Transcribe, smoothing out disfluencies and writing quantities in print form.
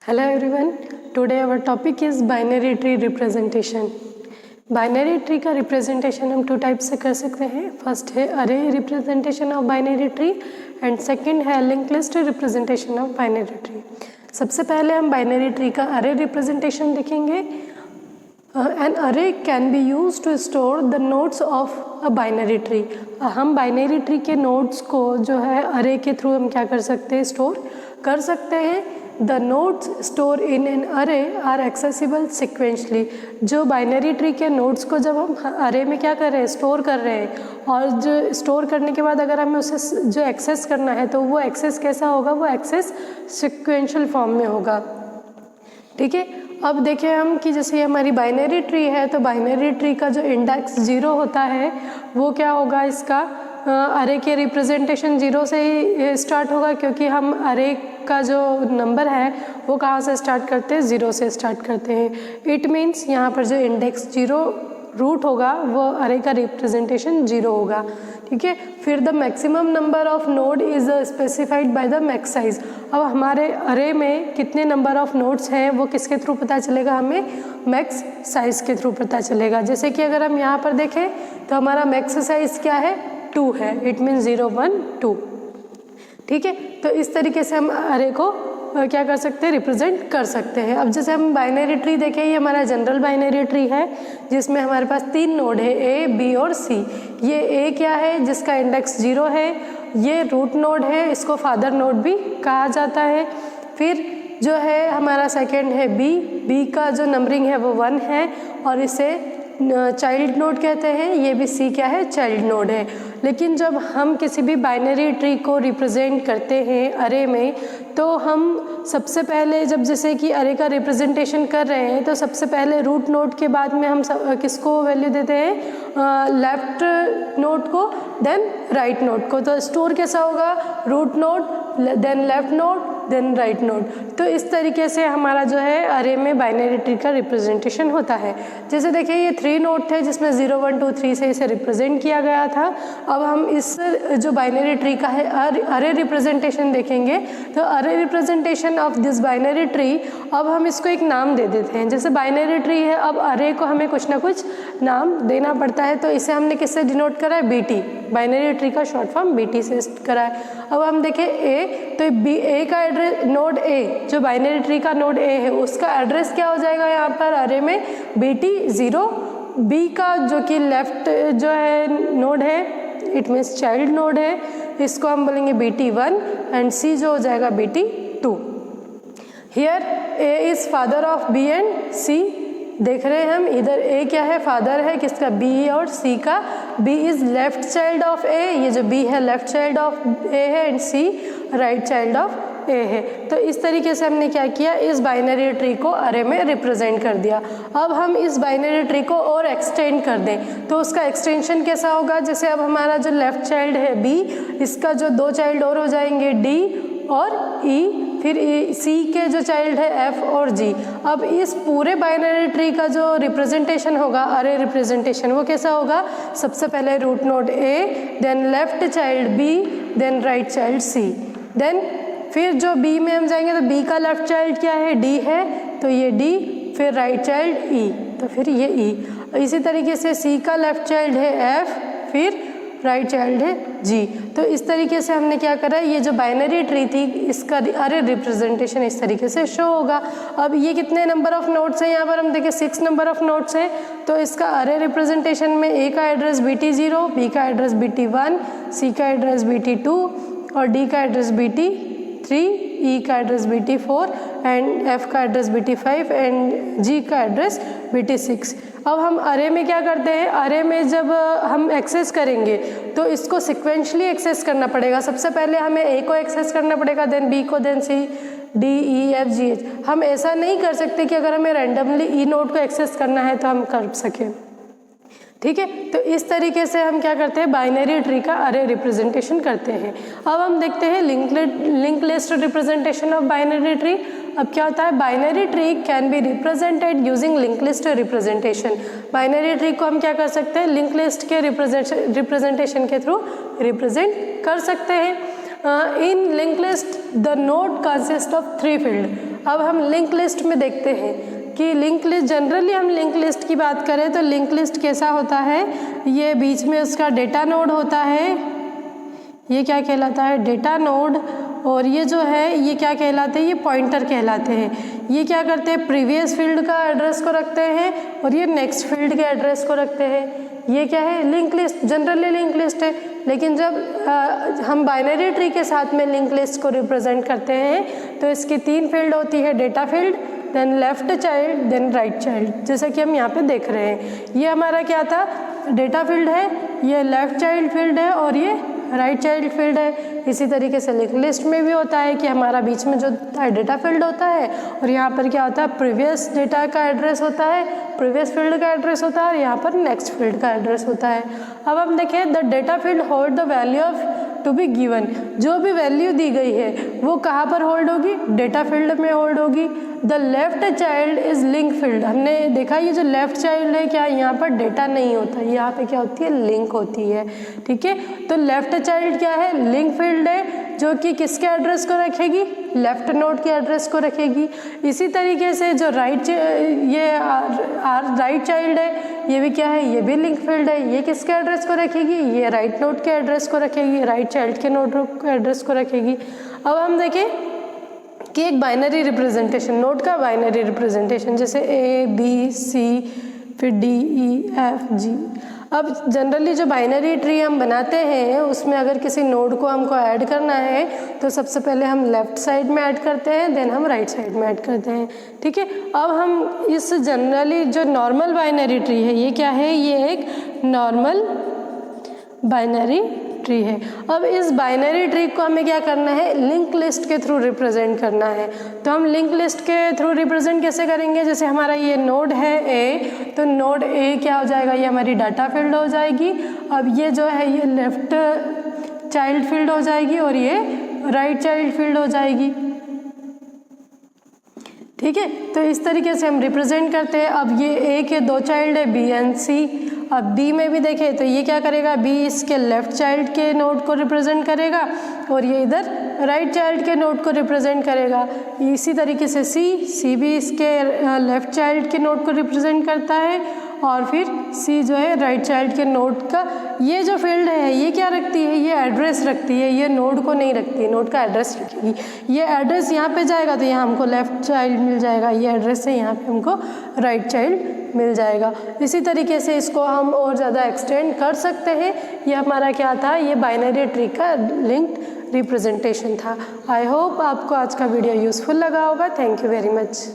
Hello everyone, today our topic is binary tree representation. Binary tree का representation हम two type से कर सकते हैं. फर्स्ट है array representation of binary tree and second है link list representation of binary tree. सबसे पहले हम बाइनरी ट्री का अरे रिप्रेजेंटेशन देखेंगे. An array can be use to store the nodes of a binary tree. हम बाइनरी ट्री के nodes को जो है अरे के थ्रू हम क्या कर सकते हैं, स्टोर कर सकते हैं. The nodes store in an अरे आर एक्सेसिबल सिक्वेंशली. जो बाइनरी ट्री के नोड्स को जब हम अरे में क्या कर रहे हैं, स्टोर कर रहे हैं, और जो स्टोर करने के बाद अगर हमें उसे जो एक्सेस करना है तो वो एक्सेस कैसा होगा, वो एक्सेस सिक्वेंशियल फॉर्म में होगा. ठीक है. अब देखें हम कि जैसे हमारी बाइनरी ट्री है तो बाइनरी ट्री का जो इंडेक्स 0 होता है वो क्या होगा, इसका अरे के रिप्रेजेंटेशन 0 से ही स्टार्ट होगा, क्योंकि हम अरे का जो नंबर है वो कहाँ से स्टार्ट करते हैं, 0 से स्टार्ट करते हैं. इट मीन्स यहाँ पर जो इंडेक्स 0 रूट होगा वो अरे का रिप्रेजेंटेशन 0 होगा. ठीक है. फिर the maximum number of node is specified by the max size. अब हमारे अरे में कितने नंबर ऑफ नोड्स हैं वो किसके थ्रू पता चलेगा, हमें मैक्स साइज के थ्रू पता चलेगा. जैसे कि अगर हम यहाँ पर देखें तो हमारा मैक्स साइज क्या है, 2 है. It means 0 1 2. ठीक है. तो इस तरीके से हम अरे को क्या कर सकते हैं, रिप्रेजेंट कर सकते हैं. अब जैसे हम बाइनरी ट्री देखें, ये हमारा जनरल बाइनरी ट्री है जिसमें हमारे पास 3 नोड है, ए बी और सी. ये ए क्या है, जिसका इंडेक्स 0 है, ये रूट नोड है, इसको फादर नोड भी कहा जाता है. फिर जो है हमारा सेकेंड है बी. बी का जो नंबरिंग है वो 1 है और इसे चाइल्ड नोड कहते हैं. ये भी सी क्या है, चाइल्ड नोड है. लेकिन जब हम किसी भी बाइनरी ट्री को रिप्रेजेंट करते हैं अरे में, तो हम सबसे पहले जब जैसे कि अरे का रिप्रेजेंटेशन कर रहे हैं तो सबसे पहले रूट नोड के बाद में हम किसको वैल्यू देते हैं, लेफ्ट नोड को, देन राइट नोड को. तो स्टोर कैसा होगा, root node then left node then right node. तो इस तरीके से हमारा जो है अरे में बाइनरी ट्री का रिप्रेजेंटेशन होता है. जैसे देखिए ये 3 नोड थे जिसमें 0 1 2 3 से इसे रिप्रेजेंट किया गया था. अब हम इस जो बाइनरी ट्री का है अरे रिप्रेजेंटेशन देखेंगे. तो अरे representation of this binary tree, अब हम इसको एक नाम दे देते हैं. जैसे बाइनरी ट्री है, अब अरे को हमें कुछ ना कुछ नाम देना पड़ता है. तो इसे हमने किससे डिनोट करा है, बीटी. बाइनरी ट्री का शॉर्ट फॉर्म बीटी से करा है. अब हम देखें ए, तो बी ए का एड्रेस, नोड ए जो बाइनरी ट्री का नोड ए है उसका एड्रेस क्या हो जाएगा यहाँ पर अरे में, बीटी 0. बी का जो कि लेफ्ट जो है नोड है, इट मीन्स चाइल्ड नोड है, इसको हम बोलेंगे बीटी 1 एंड सी जो हो जाएगा BT 2. Here A is father of B and C. देख रहे हैं हम इधर ए क्या है, फादर है किसका, बी और सी का. B is left child of A, ये जो बी है लेफ्ट चाइल्ड ऑफ ए है and C right child of A है. तो इस तरीके से हमने क्या किया, इस बाइनरी ट्री को अरे में रिप्रेजेंट कर दिया. अब हम इस बाइनरी ट्री को और एक्सटेंड कर दें तो उसका एक्सटेंशन कैसा होगा. जैसे अब हमारा जो लेफ्ट चाइल्ड है बी, इसका जो 2 चाइल्ड और हो जाएंगे डी और ई. फिर सी के जो चाइल्ड है एफ और जी. अब इस पूरे बाइनरी ट्री का जो रिप्रेजेंटेशन होगा, अरे रिप्रेजेंटेशन, वो कैसा होगा, सबसे पहले root node A, then left child B, then right child C. Then फिर जो बी में हम जाएंगे तो बी का लेफ्ट चाइल्ड क्या है, डी है, तो ये डी, फिर राइट चाइल्ड ई, तो फिर ये ई. इसी तरीके से सी का लेफ्ट चाइल्ड है एफ, फिर राइट चाइल्ड है जी. तो इस तरीके से हमने क्या करा, ये जो बाइनरी ट्री थी इसका अरे रिप्रेजेंटेशन इस तरीके से शो होगा. अब ये कितने नंबर ऑफ नोड्स हैं, यहाँ पर हम देखें 6 नंबर ऑफ नोड्स हैं. तो इसका अरे रिप्रेजेंटेशन में ए का एड्रेस बीटी 0, बी का एड्रेस बीटी 1, सी का एड्रेस बीटी 2 और डी का एड्रेस बीटी 3, ई का एड्रेस बीटी 4 एंड एफ का एड्रेस बीटी 5 एंड जी का एड्रेस बीटी 6. अब हम अरे में क्या करते हैं, अरे में जब हम एक्सेस करेंगे तो इसको सिक्वेंशली एक्सेस करना पड़ेगा. सबसे पहले हमें ए को एक्सेस करना पड़ेगा, देन बी को, then C, D E F G H. हम ऐसा नहीं कर सकते कि अगर हमें रैंडमली ई नोड को एक्सेस करना है तो हम कर सकें. ठीक है. तो इस तरीके से हम क्या करते हैं, बाइनरी ट्री का अरे रिप्रेजेंटेशन करते हैं. अब हम देखते हैं link list representation of binary tree. अब क्या होता है, binary tree can be represented using link list representation. Binary tree को हम क्या कर सकते हैं, लिंक लिस्ट के रिप्रेजेंटेशन के थ्रू रिप्रेजेंट कर सकते हैं. In linked list the node consists of 3 fields. अब हम लिंक लिस्ट में देखते हैं कि लिंक लिस्ट, जनरली हम लिंक लिस्ट की बात करें तो लिंक लिस्ट कैसा होता है, ये बीच में उसका डेटा नोड होता है, ये क्या कहलाता है, डेटा नोड, और ये जो है ये क्या कहलाते हैं, ये पॉइंटर कहलाते हैं। ये क्या करते हैं, प्रीवियस फील्ड का एड्रेस को रखते हैं और ये नेक्स्ट फील्ड के एड्रेस को रखते हैं। ये क्या है, link list, generally link list है। लेकिन जब हम बाइनरी ट्री के साथ में लिंक लिस्ट को रिप्रेजेंट करते हैं तो इसकी 3 फील्ड होती है, data field, then left child, then right child, जैसा कि हम यहाँ पे देख रहे हैं। ये हमारा क्या था, डेटा फील्ड है, ये लेफ्ट चाइल्ड फील्ड है और ये राइट चाइल्ड फील्ड है। इसी तरीके से लिंक लिस्ट में भी होता है कि हमारा बीच में जो डेटा फील्ड होता है और यहाँ पर क्या होता है, प्रीवियस डेटा का एड्रेस होता है, प्रीवियस फील्ड का एड्रेस होता है और यहाँ पर नेक्स्ट फील्ड का एड्रेस होता है। अब हम देखें, the data field hold the value of to be given, जो भी वैल्यू दी गई है वो कहाँ पर होल्ड होगी, डेटा फील्ड में होल्ड होगी। The left child is link field, हमने देखा ये जो लेफ्ट चाइल्ड है क्या, यहाँ पर डेटा नहीं होता, यहाँ पे क्या होती है, लिंक होती है। ठीक है, तो लेफ्ट चाइल्ड क्या है, लिंक फील्ड है, जो कि किसके एड्रेस को रखेगी, लेफ्ट नोड के एड्रेस को रखेगी। इसी तरीके से जो राइट चाइल्ड है ये भी क्या है, ये भी लिंक फील्ड है, ये किसके एड्रेस को रखेगी, ये राइट नोड के एड्रेस को रखेगी, राइट चाइल्ड के नोड के एड्रेस को रखेगी। अब हम देखें कि एक बाइनरी रिप्रेजेंटेशन, नोड का बाइनरी रिप्रेजेंटेशन, जैसे A B C फिर D E F G। अब जनरली जो बाइनरी ट्री हम बनाते हैं उसमें अगर किसी नोड को हमको ऐड करना है तो सबसे पहले हम लेफ़्ट साइड में ऐड करते हैं, देन हम राइट साइड में ऐड करते हैं। ठीक है, अब हम इस जनरली जो नॉर्मल बाइनरी ट्री है, ये क्या है, ये एक नॉर्मल बाइनरी ट्री है। अब इस बाइनरी ट्री को हमें क्या करना है, लिंक लिस्ट के थ्रू रिप्रेजेंट करना है। तो हम लिंक लिस्ट के थ्रू रिप्रेजेंट कैसे करेंगे, जैसे हमारा ये नोड है A, तो नोड A क्या हो जाएगा, ये हमारी डाटा फील्ड हो जाएगी। अब ये जो है ये लेफ्ट चाइल्ड फील्ड हो जाएगी और ये राइट चाइल्ड फील्ड हो जाएगी। ठीक है, तो इस तरीके से हम रिप्रेजेंट करते हैं। अब ये A के 2 चाइल्ड है, B एंड C। अब B में भी देखें तो ये क्या करेगा, B इसके लेफ्ट चाइल्ड के नोड को रिप्रेजेंट करेगा और ये इधर राइट चाइल्ड के नोड को रिप्रेजेंट करेगा। इसी तरीके से C भी इसके लेफ्ट चाइल्ड के नोड को रिप्रेजेंट करता है और फिर C जो है राइट चाइल्ड के नोड का, ये जो फील्ड है ये क्या रखती है, ये एड्रेस रखती है, ये नोड को नहीं रखती है, नोड का एड्रेस रखेगी। ये एड्रेस यहाँ पे जाएगा तो यहाँ हमको लेफ्ट चाइल्ड मिल जाएगा, ये एड्रेस है यहाँ पे हमको राइट चाइल्ड मिल जाएगा। इसी तरीके से इसको हम और ज़्यादा एक्सटेंड कर सकते हैं। ये हमारा क्या था, ये बाइनरी ट्री का लिंक्ड रिप्रेजेंटेशन था। आई होप आपको आज का वीडियो यूज़फुल लगा होगा। Thank you very much.